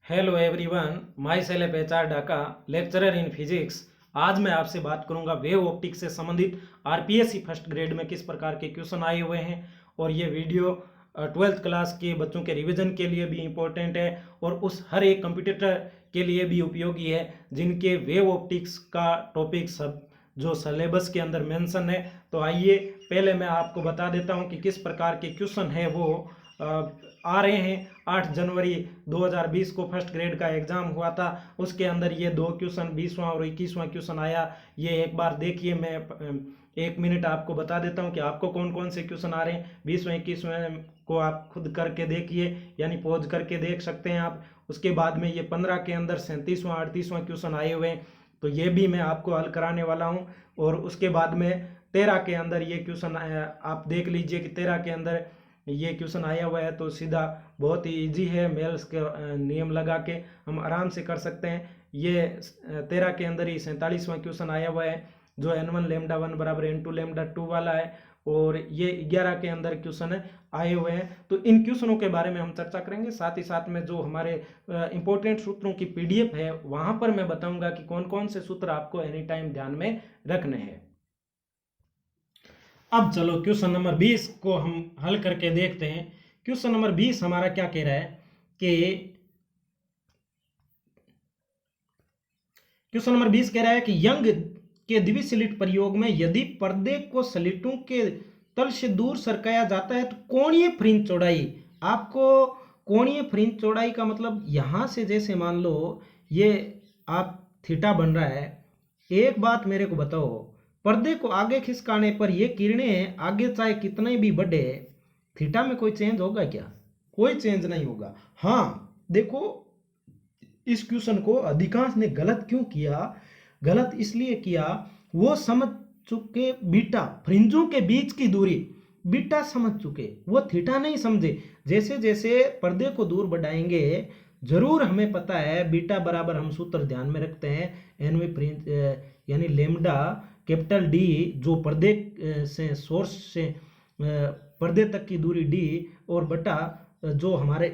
Hello everyone, my self HR Dhaka, lecturer in physics. आज मैं आपसे बात करूंगा वेव ऑप्टिक्स से संबंधित आरपीएससी फर्स्ट ग्रेड में किस प्रकार के क्वेश्चन आए हुए हैं। और ये वीडियो 12th क्लास के बच्चों के रिवीजन के लिए भी इम्पोर्टेंट है और उस हर एक कंप्यूटर के लिए भी उपयोगी है जिनके वेव ऑप्टिक्स का टॉपिक सब जो सिलेबस के अंदर मेंशन है। तो आइए पहले मैं आपको बता देता हूं कि किस प्रकार के क्वेश्चन है वो आ रहे हैं। 8 जनवरी 2020 को फर्स्ट ग्रेड का एग्जाम हुआ था, उसके अंदर ये दो क्वेश्चन 20वां और 21वां क्वेश्चन आया। ये एक बार देखिए, मैं 1 मिनट आपको बता देता हूँ कि आपको कौन कौन से क्वेश्चन आ रहे हैं। 20वें 21वें को आप खुद करके देखिए, यानी पॉज करके देख सकते हैं आप। उसके बाद में ये 15 के अंदर 37वां 38वां क्वेश्चन आए हुए हैं, तो ये भी मैं आपको हल कराने वाला हूँ। और उसके बाद में 13 के अंदर ये क्वेश्चन आप देख लीजिए कि 13 के अंदर ये क्वेश्चन आया हुआ है, तो सीधा बहुत ही इजी है। मेल्स के नियम लगा के हम आराम से कर सकते हैं। ये 13 के अंदर ही 47वां क्वेश्चन आया हुआ है जो n1 लेमडा 1 बराबर n2 लेमडा 2 वाला है। और ये 11 के अंदर क्वेश्चन आए हुए हैं। तो इन क्वेश्चनों के बारे में हम चर्चा करेंगे। साथ ही साथ में जो हमारे इंपॉर्टेंट सूत्रों की पीडीएफ है वहां पर मैं बताऊंगा कि कौन कौन से सूत्र आपको एनी टाइम ध्यान में रखने हैं। अब चलो क्वेश्चन नंबर 20 को हम हल करके देखते हैं। क्वेश्चन नंबर 20 हमारा क्या कह रहा है कि क्वेश्चन नंबर 20 कह रहा है कि यंग के द्विस्लिट प्रयोग में यदि पर्दे को स्लिटों के तल से दूर सरकाया जाता है तो कोणीय फ्रिंज चौड़ाई, आपको कोणीय फ्रिंज चौड़ाई का मतलब यहां से जैसे मान लो ये आप थीटा बन रहा है। एक बात मेरे को बताओ, पर्दे को आगे खिसकाने पर ये किरणें आगे चाहे कितने भी बढ़े, थीटा में कोई चेंज होगा क्या? कोई चेंज नहीं होगा। हाँ देखो, इस क्वेश्चन को अधिकांश ने गलत क्यों किया? गलत इसलिए किया, वो समझ चुके बीटा फ्रिंजों के बीच की दूरी बीटा समझ चुके, वो थीटा नहीं समझे। जैसे जैसे पर्दे को दूर बढ़ाएंगे, जरूर हमें पता है बीटा बराबर, हम सूत्र ध्यान में रखते हैं एनवी फ्रिंज यानी लेमडा कैपिटल डी, जो पर्दे से सोर्स से पर्दे तक की दूरी डी, और बटा जो हमारे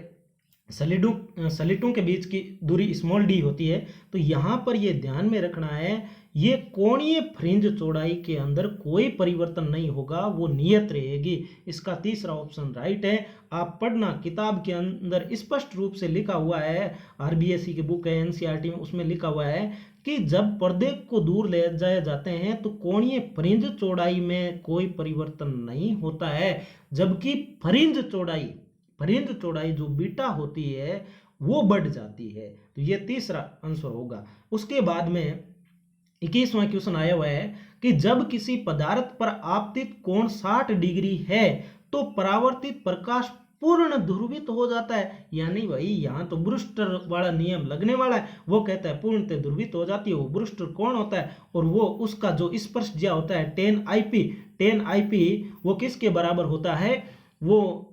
सलिटों के बीच की दूरी स्मॉल डी होती है। तो यहाँ पर ये ध्यान में रखना है, ये कोणीय फ्रिंज चौड़ाई के अंदर कोई परिवर्तन नहीं होगा, वो नियत रहेगी। इसका तीसरा ऑप्शन राइट है। आप पढ़ना, किताब के अंदर स्पष्ट रूप से लिखा हुआ है, आरबीएससी की बुक है एनसीईआरटी में, उसमें लिखा हुआ है कि जब पर्दे को दूर ले जाए जाते हैं तो कोणीय फ्रिंज चौड़ाई में कोई परिवर्तन नहीं होता है, जबकि फ्रिंज चौड़ाई जो बीटा होती है वो बढ़ जाती है। तो ये तीसरा आंसर होगा। उसके बाद में 21वां क्वेश्चन आया हुआ है कि जब किसी पदार्थ पर आपतित कोण 60 डिग्री है तो परावर्तित प्रकाश पूर्ण ध्रुवित हो जाता है। यानी भाई यहाँ तो ब्रूस्टर वाला नियम लगने वाला है। वो कहता है पूर्णतः ध्रुवित हो जाती है, वो ब्रूस्टर कोण होता है, और वो उसका जो स्पर्श ज्या होता है 10 आईपी वो किसके बराबर होता है? वो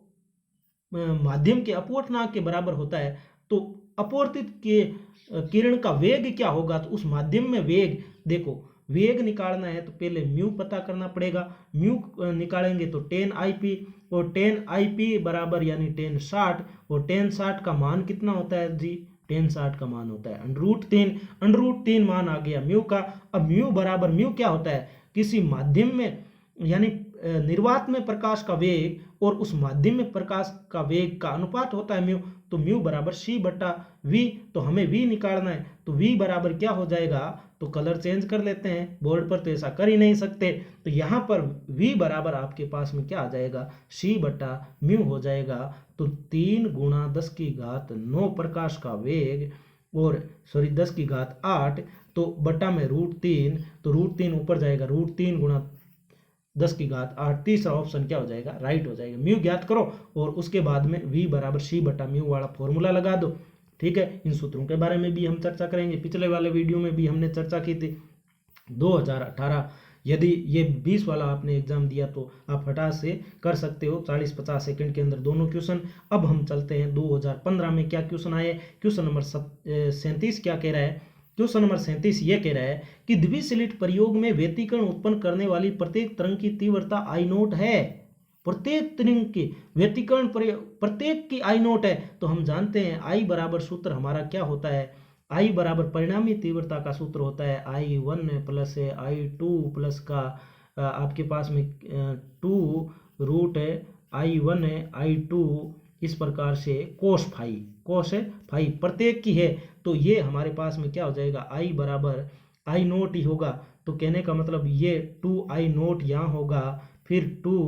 माध्यम के अपवर्तनांक के बराबर होता है। तो अपवर्तित के किरण का वेग क्या होगा? तो उस माध्यम में वेग, देखो वेग निकालना है तो पहले म्यू पता करना पड़ेगा। म्यू निकालेंगे तो 10 आईपी, और 10 आईपी बराबर यानी 10 60, और 10 60 का मान कितना होता है जी? 10 60 का मान होता है √3 मान आ गया म्यू का। अब म्यू बराबर, म्यू क्या होता है? किसी माध्यम में यानी निर्वात में प्रकाश का वेग और उस माध्यम में प्रकाश का वेग का अनुपात होता है म्यू। तो म्यू बराबर सी बटा वी, तो हमें वी निकालना है। तो वी बराबर क्या हो जाएगा? तो कलर चेंज कर लेते हैं, बोर्ड पर तो ऐसा कर ही नहीं सकते। तो यहाँ पर वी बराबर आपके पास में क्या आ जाएगा? सी बटा म्यू हो जाएगा। तो 3 × 10⁻9 प्रकाश का वेग, और सॉरी 10⁸, तो बटा में √3, तो √3 ऊपर जाएगा, √3 × 10⁸। तीसरा ऑप्शन क्या हो जाएगा? राइट हो जाएगा। म्यू ज्ञात करो और उसके बाद में v बराबर सी बटा म्यू वाला फॉर्मूला लगा दो। ठीक है, इन सूत्रों के बारे में भी हम चर्चा करेंगे। पिछले वाले वीडियो में भी हमने चर्चा की थी। 2018, यदि ये 20 वाला आपने एग्जाम दिया तो आप फटाक से कर सकते हो 40-50 सेकंड के अंदर दोनों क्वेश्चन। अब हम चलते हैं 2015 में क्या क्वेश्चन आए। क्वेश्चन नंबर 37 क्या कह रहा है? क्वेश्चन नंबर 37 ये कह रहा है कि द्विस्लिट प्रयोग में व्यतिकरण उत्पन्न करने वाली प्रत्येक तरंग की तीव्रता I0 है। प्रत्येक तरंग की व्यतिकरण प्रत्येक की आई नोट है, तो हम जानते हैं आई बराबर सूत्र हमारा क्या होता है, आई बराबर परिणामी तीव्रता का सूत्र होता है I1 प्लस I2 प्लस का आपके पास में 2 रूट है I1 है I2 इस प्रकार से कोस है फाई प्रत्येक की है। तो ये हमारे पास में क्या हो जाएगा, आई बराबर आई नोट ही होगा। तो कहने का मतलब ये 2 आई नोट यहाँ होगा, फिर 2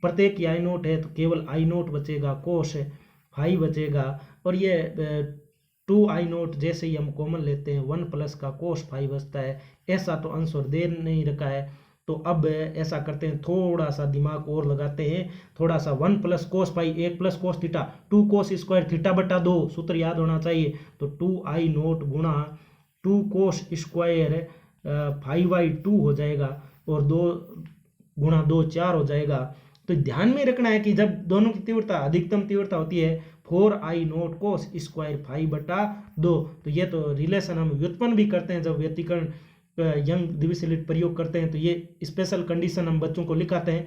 प्रत्येक की आई नोट है तो केवल आई नोट बचेगा, कोस फाई बचेगा, और ये 2 आई नोट जैसे ही हम कॉमन लेते हैं 1 प्लस का कोस फाई बचता है। ऐसा तो आंसर दे नहीं रखा है, तो अब ऐसा करते हैं, थोड़ा सा दिमाग और लगाते हैं, थोड़ा सा 1 plus cos phi 1 plus cos theta 2 cos square theta बटा 2 सूत्र याद होना चाहिए। तो 2 आई नोट गुणा 2 कोस स्क्वायर 5/2 हो जाएगा, और 2 गुणा 2 4 हो जाएगा। तो ध्यान में रखना है कि जब दोनों की तीव्रता अधिकतम तीव्रता होती है 4 आई नोट कोस स्क्वायर 5/2, तो ये तो रिलेशन हम व्युत्पन्न भी करते हैं जब व्यतिकरण यंग द्विसलिट प्रयोग करते हैं, तो ये स्पेशल कंडीशन हम बच्चों को लिखाते हैं।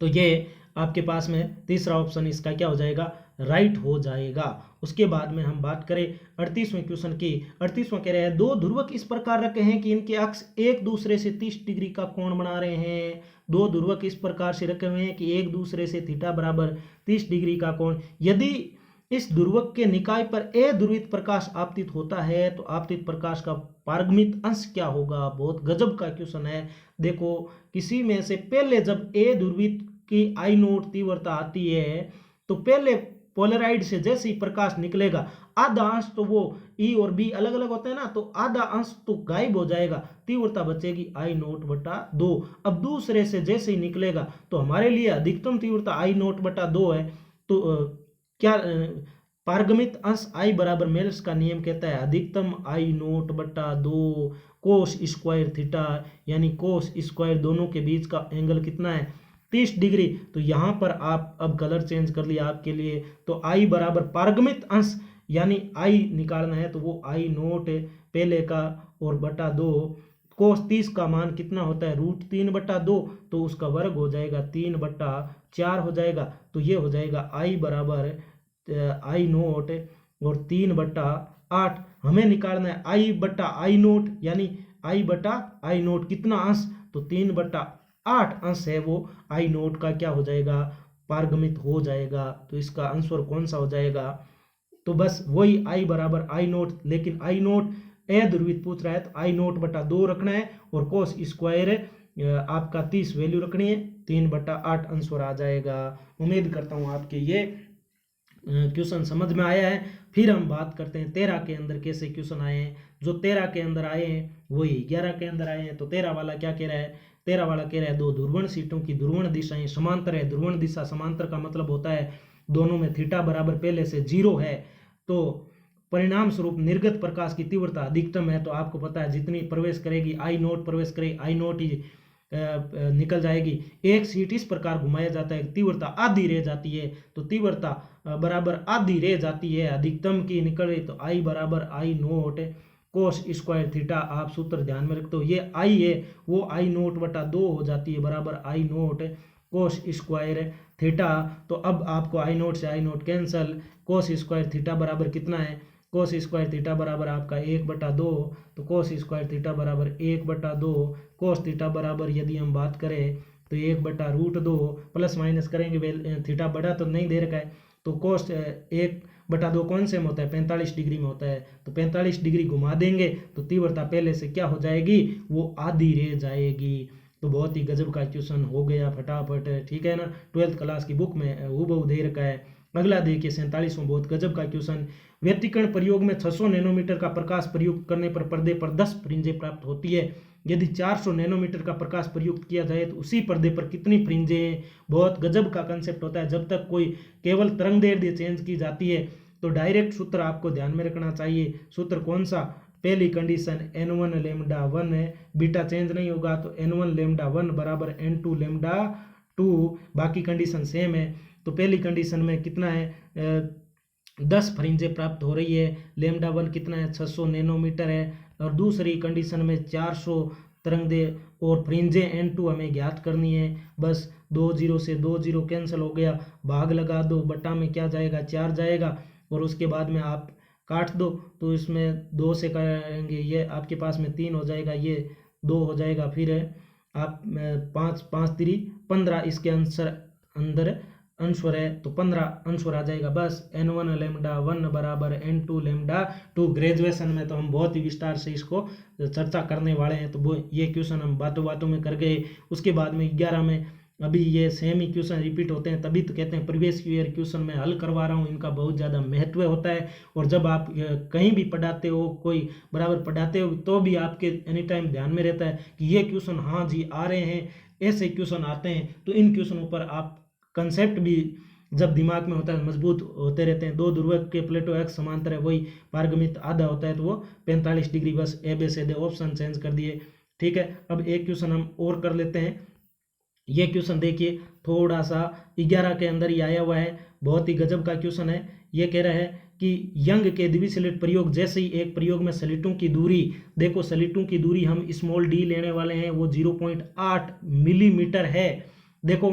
तो ये आपके पास में तीसरा ऑप्शन इसका क्या हो जाएगा, राइट हो जाएगा। उसके बाद में हम बात करें 38वें क्वेश्चन की। 38वां कह रहे हैं दो ध्रुवक इस प्रकार रखे हैं कि इनके अक्ष एक दूसरे से 30 डिग्री का कोण बना रहे हैं। दो ध्रुवक इस प्रकार से रखे हुए हैं कि एक दूसरे से थीटा बराबर 30 डिग्री का कोण, यदि इस ध्रुवक के निकाय पर अध्रुवित प्रकाश आपतित होता है तो आपतित प्रकाश का पारगमित अंश क्या होगा। बहुत गजब का क्वेश्चन है। देखो किसी में से पहले जब अध्रुवित की आई नोट तीव्रता आती है तो पहले पोलराइड से जैसे ही प्रकाश निकलेगा आधा अंश तो वो ई और बी अलग अलग होते हैं ना, तो आधा अंश तो गायब हो जाएगा, तीव्रता बचेगी आई नोट बटा 2। अब दूसरे से जैसे ही निकलेगा तो हमारे लिए अधिकतम तीव्रता आई नोट बटा 2 है, तो क्या पारगमित अंश आई बराबर मेल्स का नियम कहता है अधिकतम आई नोट बटा 2 कोस स्क्वायर थीटा, यानी कोस स्क्वायर दोनों के बीच का एंगल कितना है 30 डिग्री। तो यहाँ पर आप अब कलर चेंज कर लिया आपके लिए, तो आई बराबर पारगमित अंश यानी आई निकालना है तो वो आई नोट पहले का और बटा 2, कोस 30 का मान कितना होता है √3/2, तो उसका वर्ग हो जाएगा 3/4 हो जाएगा। तो ये हो जाएगा आई बराबर आई नोट और 3/8। हमें निकालना है आई बटा आई नोट, यानी आई बटा आई नोट कितना अंश, तो 3/8 अंश है वो आई नोट का क्या हो जाएगा, पारगमित हो जाएगा। तो इसका आंसर कौन सा हो जाएगा, तो बस वही आई बराबर आई नोट, लेकिन आई नोट अध्रुवित पूछ रहा है तो आई नोट बटा 2 रखना है और कोस स्क्वायर आपका 30 वैल्यू रखनी है, 3/8 आंसर आ जाएगा। उम्मीद करता हूँ आपके ये क्वेश्चन समझ में आया है। फिर हम बात करते हैं 13 के अंदर कैसे क्वेश्चन आए हैं। जो 13 के अंदर आए हैं वही 11 के अंदर आए हैं। तो 13 वाला क्या कह रहा है, 13 वाला कह रहा है दो ध्रुवण सीटों की ध्रुवण दिशाएं समांतर है। ध्रुवण दिशा समांतर का मतलब होता है दोनों में थीटा बराबर पहले से 0 है, तो परिणाम स्वरूप निर्गत प्रकाश की तीव्रता अधिकतम है। तो आपको पता है जितनी प्रवेश करेगी आई नोट प्रवेश करेगी, आई नोट ही निकल जाएगी। एक सीट इस प्रकार घुमाया जाता है तीव्रता आधी रह जाती है, तो तीव्रता बराबर आधी रह जाती है, अधिकतम की निकल रही, तो आई बराबर I naught cos square theta. आप सूत्र ध्यान में रखते हो, ये आई है वो आई नोट बटा 2 हो जाती है बराबर I naught cos square theta. तो अब आपको आई नोट से I naught cancel, cos square theta बराबर कितना है, कोस स्क्वायर थीटा बराबर आपका 1/2, तो कोस स्क्वायर थीटा बराबर 1/2, कोस थीटा बराबर यदि हम बात करें तो 1/√2 प्लस माइनस करेंगे, थीटा बड़ा तो नहीं दे रखा है, तो कोस 1/2 कौन से में होता है 45 डिग्री में होता है, तो 45 डिग्री घुमा देंगे तो तीव्रता पहले से क्या हो जाएगी, वो आधी रह जाएगी। तो बहुत ही गजब का क्वेश्चन हो गया फटाफट, ठीक है ना, 12th क्लास की बुक में हूबहू दे रखा है। अगला देखिए 47वां बहुत गजब का क्वेश्चन। व्यतिकरण प्रयोग में 600 नैनोमीटर का प्रकाश प्रयुक्त करने पर पर्दे पर 10 फ्रिंजें प्राप्त होती है। यदि 400 नैनोमीटर का प्रकाश प्रयुक्त किया जाए तो उसी पर्दे पर कितनी फ्रिंजें। बहुत गजब का कंसेप्ट होता है। जब तक कोई केवल तरंग दैर्ध्य चेंज की जाती है तो डायरेक्ट सूत्र आपको ध्यान में रखना चाहिए। सूत्र कौन सा, पहली कंडीशन n1 लैम्डा 1 है, बीटा चेंज नहीं होगा तो n1 लैम्डा 1 बराबर n2 लैम्डा 2, बाकी कंडीशन सेम है। तो पहली कंडीशन में कितना है 10 फ्रिंजें प्राप्त हो रही है, लैम्डा 1 कितना है 600 नैनोमीटर है, और दूसरी कंडीशन में 400 तरंग और फ्रिंजे N2 हमें ज्ञात करनी है। बस 2 जीरो से 2 जीरो कैंसिल हो गया, भाग लगा दो, बटा में क्या जाएगा 4 जाएगा, और उसके बाद में आप काट दो, तो इसमें 2 से करेंगे ये आपके पास में 3 हो जाएगा, ये 2 हो जाएगा, फिर है आप 5 5 3 15 इसके आंसर अंदर अंशवर है तो 15 अंशवर आ जाएगा। बस n1 लेमडा 1 बराबर n2 लेमडा 2। ग्रेजुएशन में तो हम बहुत ही विस्तार से इसको चर्चा करने वाले हैं, तो वो ये क्वेश्चन हम बातों बातों में कर गए। उसके बाद में 11 में अभी ये सेम ही क्वेश्चन रिपीट होते हैं, तभी तो कहते हैं प्रीवियस ईयर क्वेश्चन मैं हल करवा रहा हूँ, इनका बहुत ज़्यादा महत्व होता है। और जब आप कहीं भी पढ़ाते हो, कोई बराबर पढ़ाते हो, तो भी आपके एनी टाइम ध्यान में रहता है कि ये क्वेश्चन हाँ जी आ रहे हैं, ऐसे क्वेश्चन आते हैं, तो इन क्वेश्चनों पर आप कंसेप्ट भी जब दिमाग में होता है मजबूत होते रहते हैं। 2 ध्रुवक के प्लेटो एक्स समांतर है, वही पारगमित आधा होता है, तो वो 45 डिग्री। बस ए बे से दे ऑप्शन चेंज कर दिए, ठीक है। अब एक क्वेश्चन हम और कर लेते हैं। ये क्वेश्चन देखिए थोड़ा सा 11 के अंदर ही आया हुआ है, बहुत ही गजब का क्वेश्चन है। ये कह रहा है कि यंग के द्विस्लिट प्रयोग जैसे ही एक प्रयोग में स्लिटों की दूरी, देखो स्लिटों की दूरी हम स्मॉल डी लेने वाले हैं, वो 0.8 मिलीमीटर है। देखो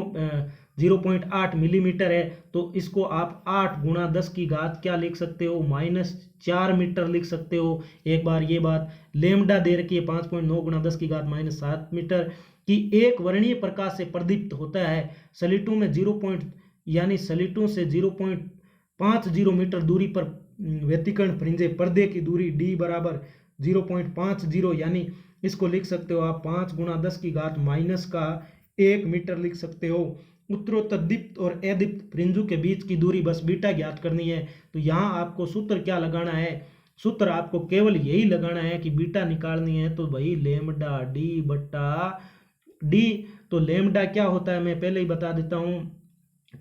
0.8 मिलीमीटर है, तो इसको आप 8 गुणा 10 की घात क्या लिख सकते हो, -4 मीटर लिख सकते हो। एक बार ये बात लेमडा दे रखी है 5.9 गुणा 10 की घात -7 मीटर कि एक वर्णीय प्रकाश से प्रदीप्त होता है। सलिटों में 0. यानी सलिटों से 0.50 मीटर दूरी पर व्यतिकर्ण फ्रिंजे पर्दे की दूरी d बराबर 0.50, यानी इसको लिख सकते हो आप 5 गुणा 10 की घात -1 मीटर लिख सकते हो। उत्तरोत्तर दीप्त और अदीप्त फ्रिंजों के बीच की दूरी बस बीटा ज्ञात करनी है। तो यहाँ आपको सूत्र क्या लगाना है, सूत्र आपको केवल यही लगाना है कि बीटा निकालनी है, तो भाई लेमडा डी बट्टा डी। तो लेमडा क्या होता है मैं पहले ही बता देता हूं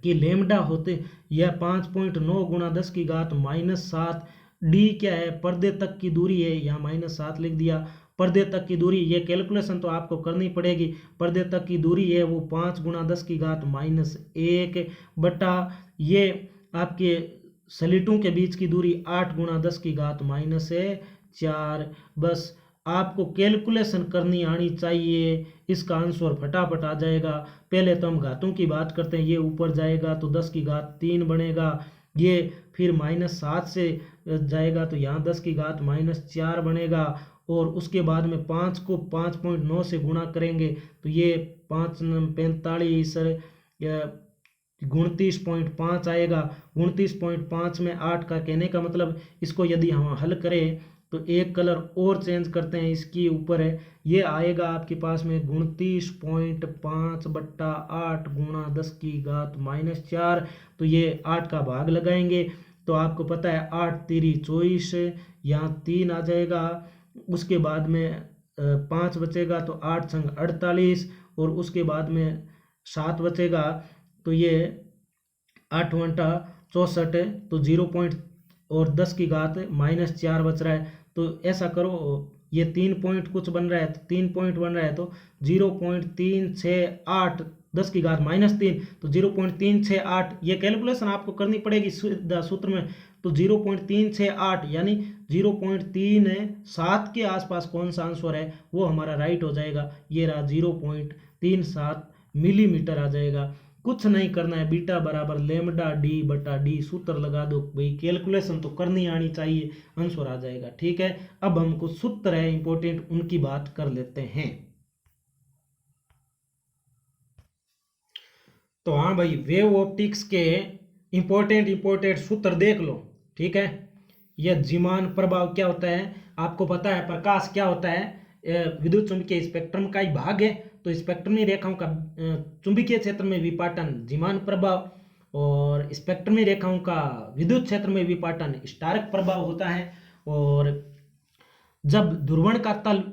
कि लेमडा होते यह 5.9 गुणा 10 की घात -7। डी क्या है, पर्दे तक की दूरी है, यहाँ -7 लिख दिया। पर्दे तक की दूरी, ये कैलकुलेशन तो आपको करनी पड़ेगी। पर्दे तक की दूरी है वो 5 गुणा 10 की घात -1 बटा ये आपके सलिटों के बीच की दूरी 8 गुणा 10 की घात -4। बस आपको कैलकुलेशन करनी आनी चाहिए, इसका आंसर फटाफट आ जाएगा। पहले तो हम घातों की बात करते हैं, ये ऊपर जाएगा तो 10 की घात 3 बनेगा, ये फिर -7 से जाएगा तो यहाँ 10 की घात -4 बनेगा, और उसके बाद में 5 को 5.9 से गुणा करेंगे तो ये 5 45 29.5 आएगा। 29.5 में 8 का कहने का मतलब इसको यदि हम हल करें तो एक कलर और चेंज करते हैं, इसके ऊपर है, ये आएगा आपके पास में 29.5 बट्टा 8 गुणा 10 की घात -4। तो ये 8 का भाग लगाएंगे तो आपको पता है 8 तिरी 24, यहाँ 3 आ जाएगा। उसके बाद में 5 बचेगा तो 8 संग 48, और उसके बाद में 7 बचेगा तो ये 8 घंटा 64, तो 0. और 10 की घात -4 बच रहा है। तो ऐसा करो, ये 3 पॉइंट कुछ बन रहा है, तो 3 पॉइंट बन रहा है तो 0.368 10 की घात -3, तो 0.368। ये कैलकुलेशन आपको करनी पड़ेगी सूत्र में, तो 0.368 यानी 0.37 के आसपास कौन सा आंसर है वो हमारा राइट हो जाएगा। ये रहा 0.37 मिलीमीटर आ जाएगा। कुछ नहीं करना है, बीटा बराबर लेमडा डी बटा डी, सूत्र लगा दो भाई, कैलकुलेशन तो करनी आनी चाहिए, आंसर आ जाएगा। ठीक है, अब हम कुछ सूत्र है इंपॉर्टेंट उनकी बात कर लेते हैं। तो हाँ भाई, वेव ऑप्टिक्स के इंपॉर्टेंट सूत्र देख लो। ठीक है, यह जीमान प्रभाव क्या होता है, आपको पता है प्रकाश क्या होता है, विद्युत चुंबकीय स्पेक्ट्रम का ही भाग है। तो स्पेक्ट्रमी रेखाओं का चुंबकीय क्षेत्र में विपाटन जीमान प्रभाव, और स्पेक्ट्रमी रेखाओं का विद्युत क्षेत्र में विपाटन स्टारक प्रभाव होता है। और जब ध्रुवण का तल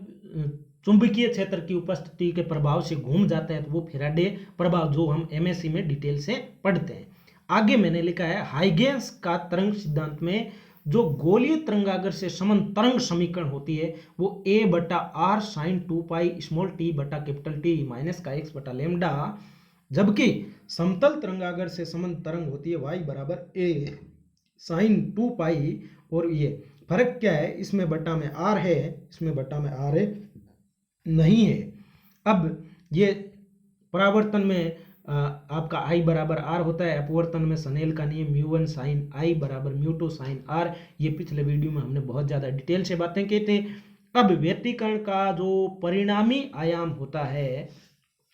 चुंबकीय क्षेत्र की उपस्थिति के प्रभाव से घूम जाता है तो वो फैराडे प्रभाव, जो हम एमएससी में डिटेल से पढ़ते हैं। आगे मैंने लिखा है हाइगेंस का तरंग सिद्धांत में जो गोलीय तरंगागर से समन तरंग समीकरण होती है वो a बटा R sine 2 pi small T बटा कैपिटल टी माइनस का x बटा लेमडा, जबकि समतल तरंगागर से समन तरंग होती है y बराबर a साइन 2 पाई। और ये फर्क क्या है, इसमें बटा में r है, इसमें बटा में r है नहीं है। अब ये परावर्तन में आपका आई बराबर आर होता है, अपवर्तन में स्नेल का नियम म्यू1 साइन आई बराबर म्यू2 साइन आर। ये पिछले वीडियो में हमने बहुत ज़्यादा डिटेल से बातें की थी। अब व्यतिकरण का जो परिणामी आयाम होता है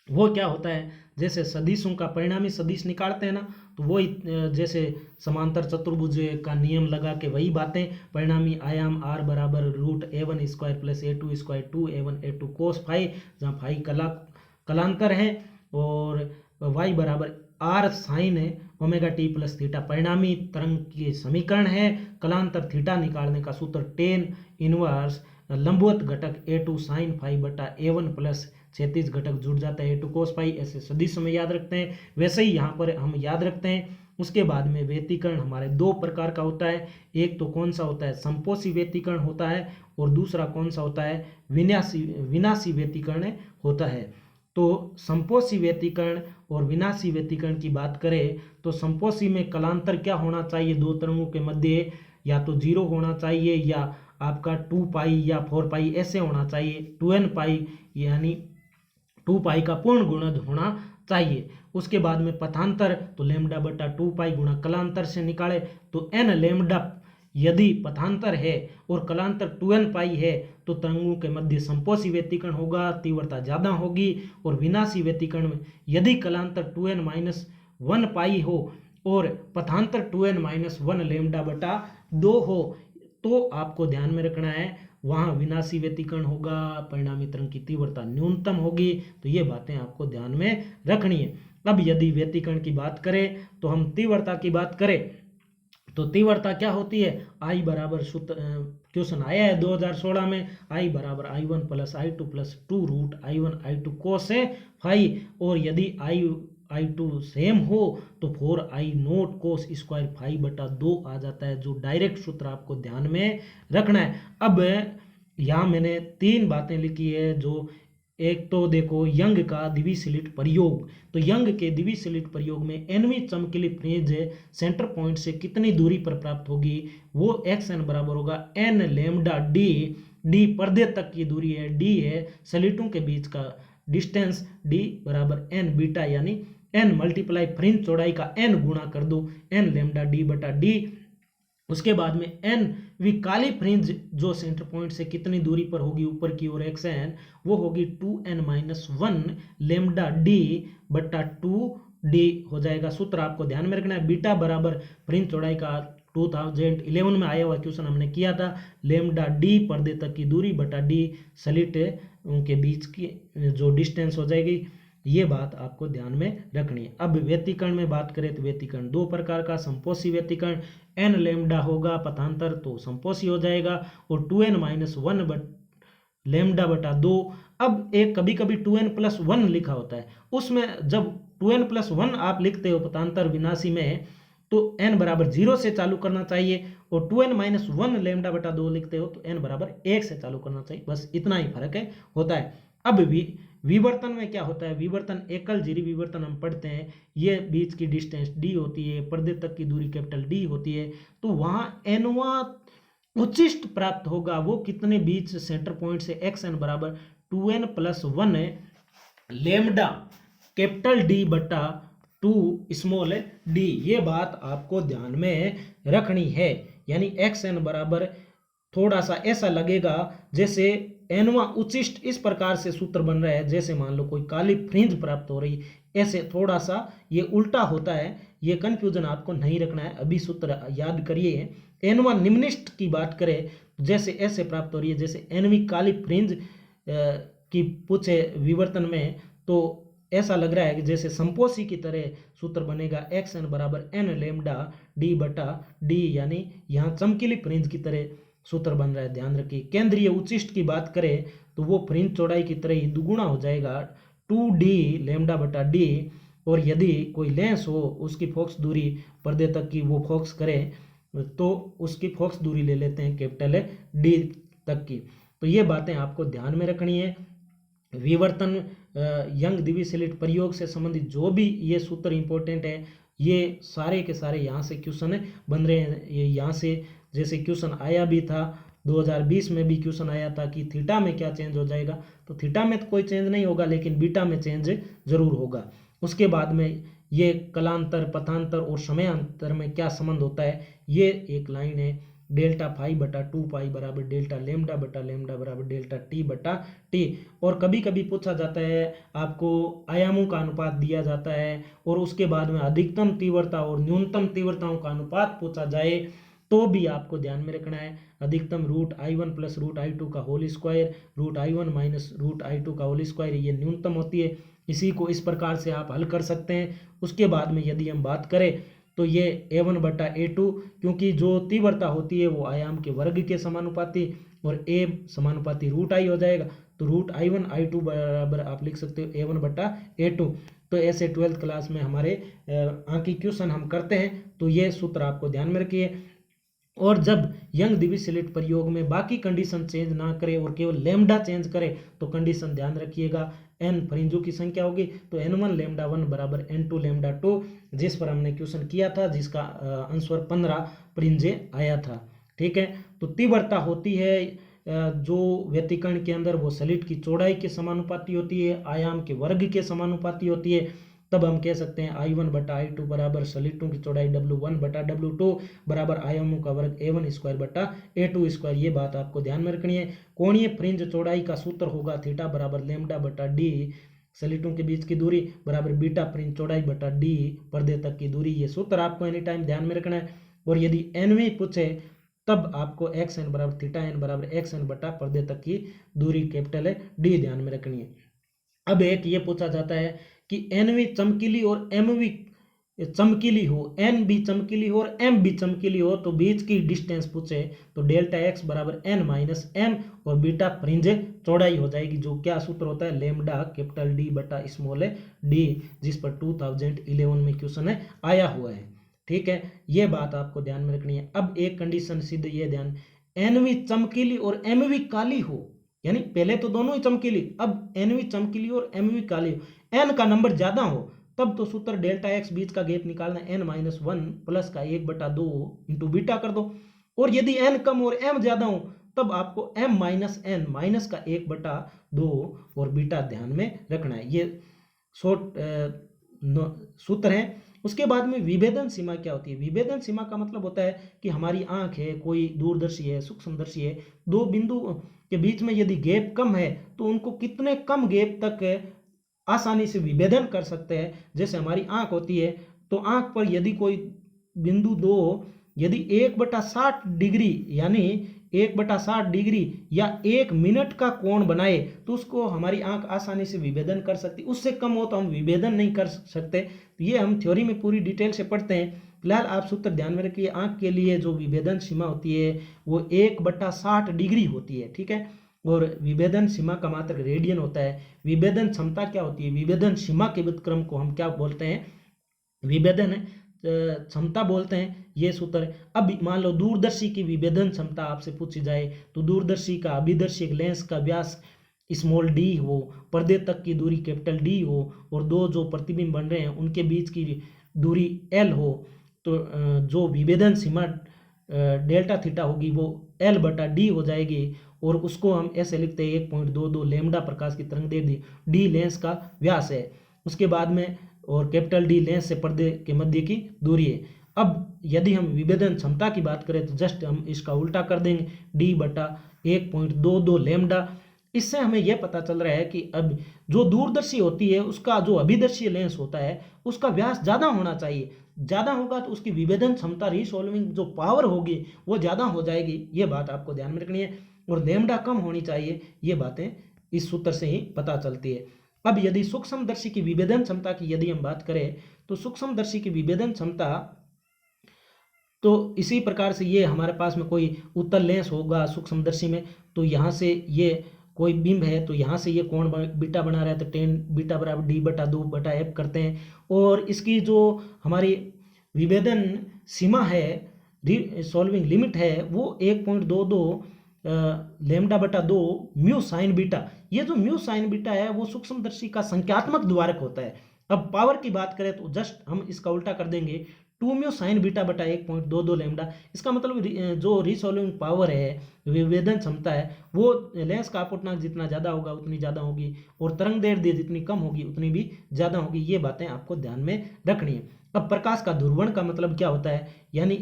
वो क्या होता है, जैसे सदिशों का परिणामी सदिश निकालते हैं ना, तो वही जैसे समांतर चतुर्भुज का नियम लगा के वही बातें, परिणामी आयाम आर बराबर √a1 square plus a2 square 2a1 a2 cos phi, जहाँ फाई कलांतर है, और y बराबर R sine omega T plus theta परिणामी तरंग की समीकरण है। कलांतर थीटा निकालने का सूत्र टेन इनवर्स लंबवत घटक a2 साइन फाई बटा a1 प्लस क्षैतिज घटक जुड़ जाता है a2 कोस फाई। ऐसे सदिश में याद रखते हैं, वैसे ही यहाँ पर हम याद रखते हैं। उसके बाद में व्यतिकरण हमारे दो प्रकार का होता है, एक तो कौन सा होता है संपोषी व्यतिकरण होता है, और दूसरा कौन सा होता है विनाशी व्यतिकरण होता है। तो संपोषी व्यतिकरण और विनाशी व्यतिकरण की बात करें तो संपोषी में कलांतर क्या होना चाहिए दो तरंगों के मध्य, या तो 0 होना चाहिए या आपका 2 पाई या 4 पाई ऐसे होना चाहिए, 2n पाई यानी 2 पाई का पूर्ण गुणज होना चाहिए। उसके बाद में पथांतर तो लैम्डा बटा 2 पाई गुणा कलांतर से निकाले तो n लैम्डा यदि पथांतर है और कलांतर 2n पाई है तो तरंगों के मध्य संपोषी व्यतिकरण होगा, तीव्रता ज्यादा होगी। और विनाशी व्यतिकरण में यदि कलांतर 2n-1 पाई हो और पथांतर 2n-1 लैम्डा बटा 2 हो तो आपको ध्यान में रखना है वहाँ विनाशी व्यतिकरण होगा, परिणामी तरंग की तीव्रता न्यूनतम होगी। तो ये बातें आपको ध्यान में रखनी है। अब यदि व्यतिकरण की बात करें तो हम तीव्रता की बात करें तो तीव्रता क्या होती है, आई बराबर सूत्र क्वेश्चन आया है 2016 में, आई बराबर i1 plus i2 plus 2√i1 i2 कोस है फाई, और यदि i2 सेम हो तो 4i0 कोस स्क्वायर फाई बटा 2 आ जाता है, जो डायरेक्ट सूत्र आपको ध्यान में रखना है। अब यहाँ मैंने 3 बातें लिखी है, जो एक तो देखो यंग का द्विसलिट प्रयोग, तो यंग के द्विसलिट प्रयोग में nवीं चमकीली फ्रिंज सेंटर पॉइंट से कितनी दूरी पर प्राप्त होगी, वो xn बराबर होगा n लैम्डा d, d पर्दे तक की दूरी है, d है सलिटों के बीच का डिस्टेंस, d बराबर n बीटा यानी n मल्टीप्लाई फ्रिंज चौड़ाई का n गुणा कर दो n लैम्डा d बटा d। उसके बाद में n वी काली फ्रिंज जो सेंटर पॉइंट से कितनी दूरी पर होगी ऊपर की ओर xn, वो होगी 2n-1 लैम्डा d बटा 2d हो जाएगा। सूत्र आपको ध्यान में रखना है, बीटा बराबर फ्रिंज चौड़ाई का 2011 में आया हुआ क्वेश्चन हमने किया था, लैम्डा d पर्दे तक की दूरी बटा d सलिट उनके बीच की जो डिस्टेंस हो जाएगी। ये बात आपको ध्यान में रखनी है। अब व्यतिकरण में बात करें तो व्यतिकरण दो प्रकार का, संपोषी व्यतिकरण n लैम्डा होगा पथांतर तो संपोषी हो जाएगा, और 2n-1 लैम्डा बटा 2। अब एक कभी कभी 2n+1 लिखा होता है, उसमें जब 2n+1 आप लिखते हो पथांतर विनाशी में तो n बराबर 0 से चालू करना चाहिए, और 2n-1 लैम्डा बटा 2 लिखते हो तो n बराबर 1 से चालू करना चाहिए, बस इतना ही फर्क है होता है। अब विवर्तन में क्या होता है, विवर्तन एकल जीरी विवर्तन हम पढ़ते हैं, ये बीच की डिस्टेंस d होती है, पर्दे तक की दूरी कैपिटल D होती है, तो वहाँ nवां उच्चिष्ट प्राप्त होगा, वो कितने बीच सेंटर पॉइंट से xn बराबर 2n+1 लैम्डा कैपिटल D बटा 2 स्मॉल d। ये बात आपको ध्यान में रखनी है, यानी xn बराबर थोड़ा सा ऐसा लगेगा जैसे nवां उच्चिष्ट इस प्रकार से सूत्र बन रहा है, जैसे मान लो कोई काली फ्रिंज प्राप्त हो रही, ऐसे थोड़ा सा ये उल्टा होता है, ये कंफ्यूजन आपको नहीं रखना है, अभी सूत्र याद करिए। nवां निम्निष्ट की बात करें जैसे ऐसे प्राप्त हो रही है, जैसे nवीं काली फ्रिंज की पूछे विवर्तन में, तो ऐसा लग रहा है कि जैसे संपोषी की तरह सूत्र बनेगा, xn बराबर n लैम्डा d बटा d, यानी यहाँ चमकीली फ्रिंज की तरह सूत्र बन रहा है, ध्यान रखिए। केंद्रीय उच्चिष्ट की बात करें तो वो फ्रिंज चौड़ाई की तरह ही दुगुना हो जाएगा 2d लैम्डा बटा d, और यदि कोई लेंस हो उसकी फोकस दूरी पर्दे तक की वो फोकस करे तो उसकी फोकस दूरी ले लेते हैं कैपिटल D तक की। तो ये बातें आपको ध्यान में रखनी है। विवर्तन यंग द्विसलिट प्रयोग से संबंधित जो भी ये सूत्र इंपॉर्टेंट है, ये सारे के सारे यहाँ से क्वेश्चन बन रहे हैं, ये यहाँ से जैसे क्वेश्चन आया भी था 2020 में भी क्वेश्चन आया था कि थीटा में क्या चेंज हो जाएगा, तो थीटा में तो कोई चेंज नहीं होगा लेकिन बीटा में चेंज जरूर होगा। उसके बाद में ये कलांतर, पथांतर और समयांतर में क्या संबंध होता है, ये एक लाइन है, डेल्टा फाई बटा 2 पाई बराबर डेल्टा लेमडा बटा लेमडा बराबर डेल्टा टी बटा टी। और कभी कभी पूछा जाता है, आपको आयामों का अनुपात दिया जाता है और उसके बाद में अधिकतम तीव्रता और न्यूनतम तीव्रताओं का अनुपात पूछा जाए तो भी आपको ध्यान में रखना है, अधिकतम √I1 प्लस √I2 का whole square, √I1 minus √I2 का होल स्क्वायर, ये न्यूनतम होती है। इसी को इस प्रकार से आप हल कर सकते हैं। उसके बाद में यदि हम बात करें तो ये A1 बटा A2, क्योंकि जो तीव्रता होती है वो आयाम के वर्ग के समानुपाती और A समानुपाती √I हो जाएगा, तो √I1 I2 बराबर आप लिख सकते हो A1 बटा A2। तो ऐसे 12th क्लास में हमारे आंकी क्वेश्चन हम करते हैं, तो ये सूत्र आपको ध्यान में रखिए। और जब यंग दिविसिलिट प्रयोग में बाकी कंडीशन चेंज ना करे और केवल लैम्डा चेंज करे तो कंडीशन ध्यान रखिएगा, n फ्रिंजों की संख्या होगी तो n1 लैम्डा 1 बराबर n2 लैम्डा 2, जिस पर हमने क्वेश्चन किया था, जिसका आंसर 15 फ्रिंजे आया था। ठीक है, तो तीव्रता होती है जो व्यतिकरण के अंदर वो सलिट की चौड़ाई के समानुपाती होती है, आयाम के वर्ग के समानुपाती होती है। तब हम कह सकते हैं I1 बटा I2 बराबर सलिटों की चौड़ाई W1 बटा W2 बराबर आयामों का वर्ग A1 स्क्वायर बटा A2 स्क्वायर। ये बात आपको ध्यान में रखनी है। कोणीय फ्रिंज चौड़ाई का सूत्र होगा थीटा बराबर लेमडा बटा डी सलिटों के बीच की दूरी बराबर बीटा फ्रिंज चौड़ाई बटा डी पर्दे तक की दूरी। ये सूत्र आपको एनी टाइम ध्यान में रखना है। और यदि एनवी पूछे तब आपको एक्स एन बराबर थीटा एन बराबर एक्स एन बटा पर्दे तक की दूरी कैपिटल है डी ध्यान में रखनी है। अब एक ये पूछा जाता है कि एन भी चमकीली और एम भी चमकीली हो, एन भी चमकीली हो और एम भी चमकीली हो, तो बीच की डिस्टेंस पूछे तो डेल्टा एक्स बराबर एन माइनस एम और बीटा फ्रिंज चौड़ाई हो जाएगी, जो क्या सूत्र होता है, लेमडा कैपिटल डी बटा स्मॉल डी, जिस पर 2011 में क्वेश्चन है आया हुआ है। ठीक है, ये बात आपको ध्यान में रखनी है। अब एक कंडीशन सीधे ये ध्यान, एन भी चमकीली और एम भी काली हो, यानी पहले तो दोनों ही चमकीली, अब एन भी चमकीली और एम भी काली हो, एन का नंबर ज्यादा हो, तब तो सूत्र डेल्टा एक्स बीच का गैप निकालना, एन माइनस 1 प्लस का 1/2 इंटू बीटा कर दो। और यदि एन कम और एम ज्यादा हो तब आपको एम माइनस एन माइनस का 1/2 और बीटा ध्यान में रखना है। ये शॉर्ट सूत्र है। उसके बाद में विभेदन सीमा क्या होती है? विभेदन सीमा का मतलब होता है कि हमारी आंख है, कोई दूरदर्शी है, सूक्ष्मदर्शी है, दो बिंदु के बीच में यदि गैप कम है तो उनको कितने कम गैप तक आसानी से विभेदन कर सकते हैं। जैसे हमारी आंख होती है तो आंख पर यदि कोई बिंदु दो यदि 1/60 डिग्री यानी 1/60 डिग्री या 1 मिनट का कोण बनाए तो उसको हमारी आंख आसानी से विभेदन कर सकती। उससे कम हो तो हम विभेदन नहीं कर सकते। तो ये हम थ्योरी में पूरी डिटेल से पढ़ते हैं। फिलहाल आप सूत्र ध्यान में रखिए, आंख के लिए जो विभेदन सीमा होती है वो 1/60 डिग्री होती है। ठीक है, और विभेदन सीमा का मात्रक रेडियन होता है। विभेदन क्षमता क्या होती है? विभेदन सीमा के व्युत्क्रम को हम क्या बोलते हैं? विभेदन क्षमता बोलते हैं। ये सूत्र। अब मान लो दूरदर्शी की विभेदन क्षमता आपसे पूछी जाए तो दूरदर्शी का अभिदर्शी लेंस का व्यास स्मॉल डी हो, पर्दे तक की दूरी कैपिटल डी हो और दो जो प्रतिबिंब बन रहे हैं उनके बीच की दूरी एल हो, तो जो विभेदन सीमा डेल्टा थीटा होगी वो एल बटा डी हो जाएगी। और उसको हम ऐसे लिखते हैं 1.22 लेमडा प्रकाश की तरंग दैर्ध्य, डी लेंस का व्यास है। उसके बाद में और कैपिटल डी लेंस से पर्दे के मध्य की दूरी है। अब यदि हम विभेदन क्षमता की बात करें तो जस्ट हम इसका उल्टा कर देंगे, डी बटा 1.22 लेमडा। इससे हमें यह पता चल रहा है कि अब जो दूरदर्शी होती है उसका जो अभिदर्शी लेंस होता है उसका व्यास ज़्यादा होना चाहिए। ज़्यादा होगा तो उसकी विभेदन क्षमता, रीसॉल्विंग जो पावर होगी वो ज़्यादा हो जाएगी। ये बात आपको ध्यान में रखनी है। और लेमडा कम होनी चाहिए। ये बातें इस सूत्र से ही पता चलती है। अब यदि सूक्ष्मदर्शी की विभेदन क्षमता की यदि हम बात करें तो सूक्ष्मदर्शी की विभेदन क्षमता तो इसी प्रकार से, ये हमारे पास में कोई उत्तल लेंस होगा सूक्ष्मदर्शी में, तो यहाँ से ये कोई बिंब है तो यहाँ से ये कोण बीटा बना रहा है तो टेन बीटा बराबर डी बटा 2/f करते हैं। और इसकी जो हमारी विभेदन सीमा है, सॉल्विंग लिमिट है, वो 1.22 लेमडा बटा 2 म्यू साइन बीटा। ये जो म्यू साइन बीटा है वो सूक्ष्मदर्शी का संख्यात्मक द्वारक होता है। अब पावर की बात करें तो जस्ट हम इसका उल्टा कर देंगे, 2 म्यू साइन बीटा बटा 1.22 लैम्डा। इसका मतलब जो रिसॉल्विंग पावर है, विभेदन क्षमता है, वो लेंस का अपवर्तनांक जितना ज़्यादा होगा उतनी ज़्यादा होगी, और तरंग दैर्ध्य जितनी कम होगी उतनी भी ज़्यादा होगी। ये बातें आपको ध्यान में रखनी है। अब प्रकाश का ध्रुवण का मतलब क्या होता है, यानी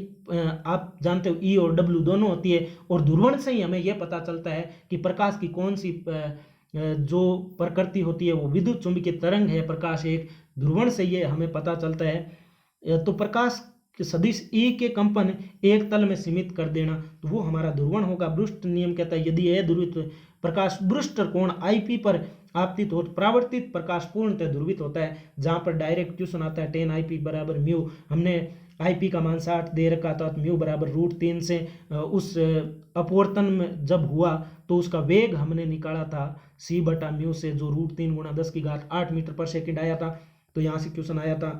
आप जानते हो ई और डब्ल्यू दोनों होती है, और ध्रुवण से ही हमें यह पता चलता है कि प्रकाश की कौन सी जो प्रकृति होती है, वो विद्युत चुंबकीय तरंग है। प्रकाश एक ध्रुवण से ये हमें पता चलता है। तो प्रकाश के सदिश ई के कंपन एक तल में सीमित कर देना, तो वो हमारा ध्रुवण होगा। ब्रुस्ट नियम कहता है यदि अध्रुवित प्रकाश ब्रुस्ट कोण आईपी पर आपतित हो तो परावर्तित प्रकाश पूर्णतः ध्रुवित होता है। जहां पर डायरेक्ट क्वेश्चन आता है 10 IP बराबर म्यू, हमने IP का मान 60 दे रखा था, तो म्यू बराबर √3 से उस अपवर्तन में जब हुआ तो उसका वेग हमने निकाला था C बटा म्यू से, जो √3 गुणा 10⁸ मीटर पर सेकंड आया था। तो यहाँ से क्वेश्चन आया था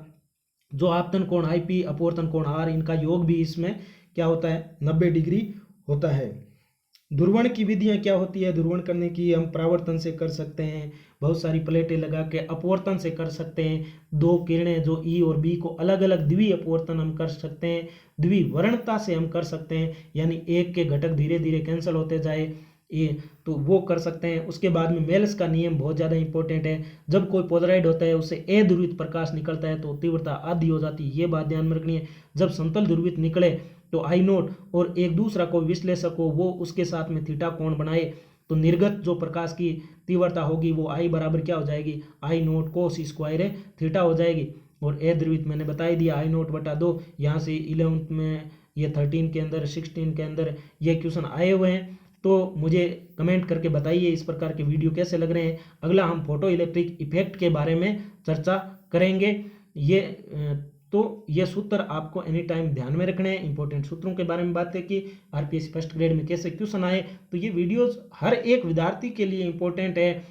जो आपतन कोण IP अपवर्तन कोण R, इनका योग भी इसमें क्या होता है, 90 डिग्री होता है। ध्रुवण की विधियां क्या होती है, ध्रुवण करने की हम परावर्तन से कर सकते हैं, बहुत सारी प्लेटें लगा के अपवर्तन से कर सकते हैं, दो किरणें जो ई और बी को अलग अलग द्वि अपवर्तन हम कर सकते हैं, द्विवर्णता से हम कर सकते हैं, यानी एक के घटक धीरे धीरे कैंसिल होते जाए, ये तो वो कर सकते हैं। उसके बाद में मेल्स का नियम बहुत ज़्यादा इंपॉर्टेंट है। जब कोई पोलराइड होता है उससे अध्रुवित प्रकाश निकलता है तो तीव्रता आधी हो जाती है, ये बात ध्यान में रखनी है। जब समतल ध्रुवित निकले तो आई नोट और एक दूसरा कोई विश्लेषक हो वो उसके साथ में थीटा कोण बनाए, तो निर्गत जो प्रकाश की तीव्रता होगी वो आई बराबर क्या हो जाएगी, आई नोट कोस स्क्वायर थीटा हो जाएगी। और अध्रुवित मैंने बता ही दिया आई नोट बटा 2। यहाँ से 11th में, ये 13 के अंदर, 16 के अंदर ये क्वेश्चन आए हुए हैं। तो मुझे कमेंट करके बताइए इस प्रकार के वीडियो कैसे लग रहे हैं। अगला हम फोटो इलेक्ट्रिक इफेक्ट के बारे में चर्चा करेंगे। तो ये सूत्र आपको एनी टाइम ध्यान में रखने हैं। इंपॉर्टेंट सूत्रों के बारे में बातें की, आरपीएससी फर्स्ट ग्रेड में कैसे क्वेश्चन आए, तो ये वीडियोस हर एक विद्यार्थी के लिए इंपॉर्टेंट है।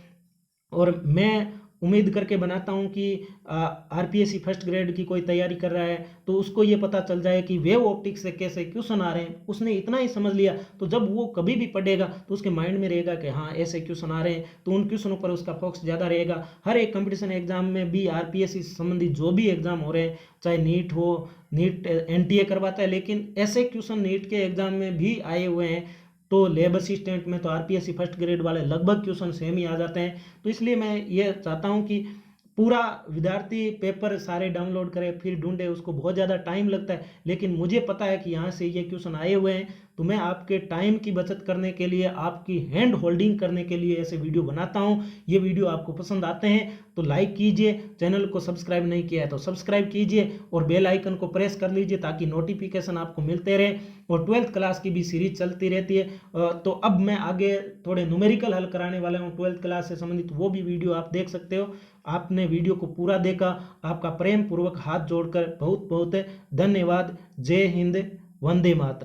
और मैं उम्मीद करके बनाता हूं कि आरपीएससी फर्स्ट ग्रेड की कोई तैयारी कर रहा है तो उसको ये पता चल जाए कि वेव ऑप्टिक्स से कैसे क्वेश्चन आ रहे हैं। उसने इतना ही समझ लिया तो जब वो कभी भी पढ़ेगा तो उसके माइंड में रहेगा कि हाँ ऐसे क्वेश्चन आ रहे हैं, तो उन क्वेश्चनों पर उसका फोकस ज़्यादा रहेगा। हर एक कंपटीशन एग्जाम में भी, आरपीएससी संबंधी जो भी एग्जाम हो रहे हैं, चाहे नीट हो, नीट एनटीए करवाता है, लेकिन ऐसे क्वेश्चन नीट के एग्जाम में भी आए हुए हैं। तो लैब असिस्टेंट में तो आरपीएससी फर्स्ट ग्रेड वाले लगभग क्वेश्चन सेम ही आ जाते हैं। तो इसलिए मैं ये चाहता हूँ कि पूरा विद्यार्थी पेपर सारे डाउनलोड करे फिर ढूंढे, उसको बहुत ज़्यादा टाइम लगता है। लेकिन मुझे पता है कि यहाँ से ये क्वेश्चन आए हुए हैं, तो मैं आपके टाइम की बचत करने के लिए, आपकी हैंड होल्डिंग करने के लिए ऐसे वीडियो बनाता हूँ। ये वीडियो आपको पसंद आते हैं तो लाइक कीजिए, चैनल को सब्सक्राइब नहीं किया है तो सब्सक्राइब कीजिए और बेल आइकन को प्रेस कर लीजिए ताकि नोटिफिकेशन आपको मिलते रहे। और 12th क्लास की भी सीरीज चलती रहती है। तो अब मैं आगे थोड़े न्यूमेरिकल हल कराने वाला हूँ 12th क्लास से संबंधित, वो भी वीडियो आप देख सकते हो। आपने वीडियो को पूरा देखा, आपका प्रेम पूर्वक हाथ जोड़कर बहुत बहुत धन्यवाद। जय हिंद, वंदे मातरम।